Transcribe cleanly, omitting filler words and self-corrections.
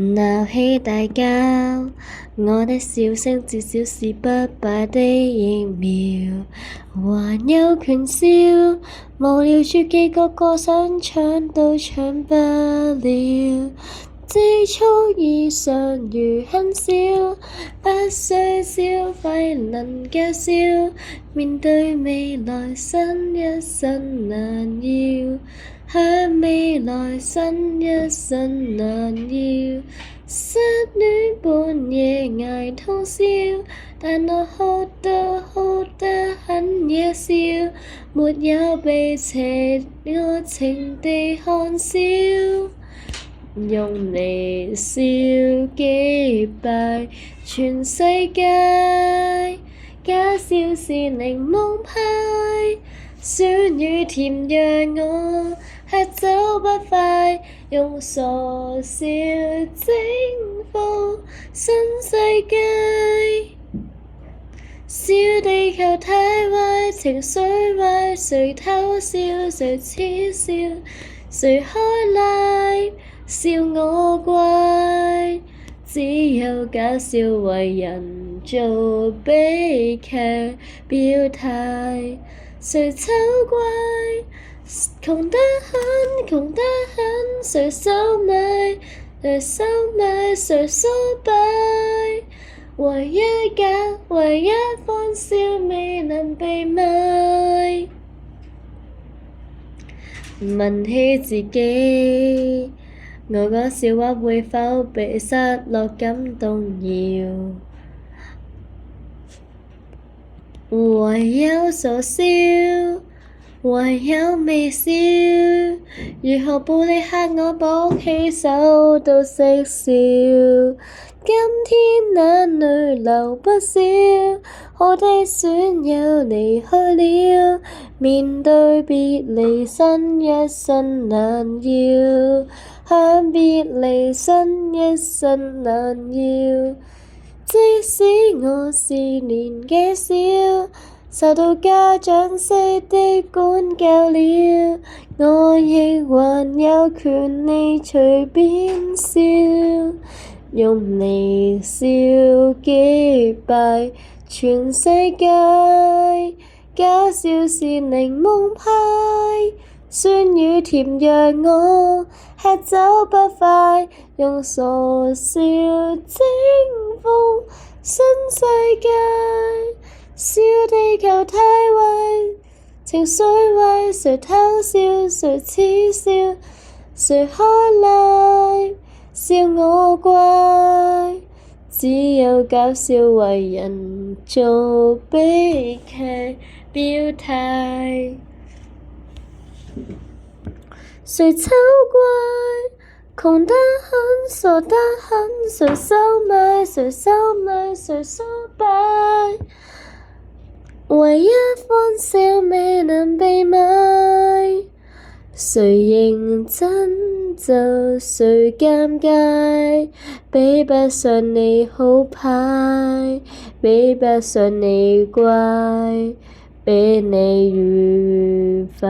鬧起大交，我的笑聲至少是不敗的疫苗，還有權笑，無聊絕技個個想搶都搶不了。積蓄已尚餘很少，不需消費能減少，面對未來新一生難要，向未來新一生難要。失戀半夜捱通宵，但我哭得很野笑，沒有被邪惡情地看笑。用你笑擊敗全世界，假笑是檸檬派，酸與甜讓我吃走不快，用傻笑征服新世界。笑地球太壞，情緒壞，誰偷笑誰恥笑，誰開奶笑我怪，只有搞笑為人做悲劇表態，誰醜怪？窮得很，誰收買？誰收買？誰衰敗？唯一假，唯一歡笑未能被買。問起自己，我講笑話會否被失落感動搖？唯有傻笑，唯有微笑。如何布你嚇我綁起手都識笑？今天眼淚流不少，好的損友離去了，面對別離新一生難要，向別離新一生難要。即使我是年紀小，受到家長式的管教了，我亦還有權利隨便笑，用你笑擊敗全世界。搞笑是檸檬派，酸與甜讓我吃走不快，用傻笑征服新世界。笑地球太壞，情緒壞，誰偷笑誰恥笑，誰開奶笑我怪，只有搞笑為人做悲劇表態，誰醜怪？窮得很，傻得很，誰收買？誰收買？誰衰敗？唯一歡笑未能被買，誰認真就誰尷尬，比不上你好牌，比不上你乖，比你愉快。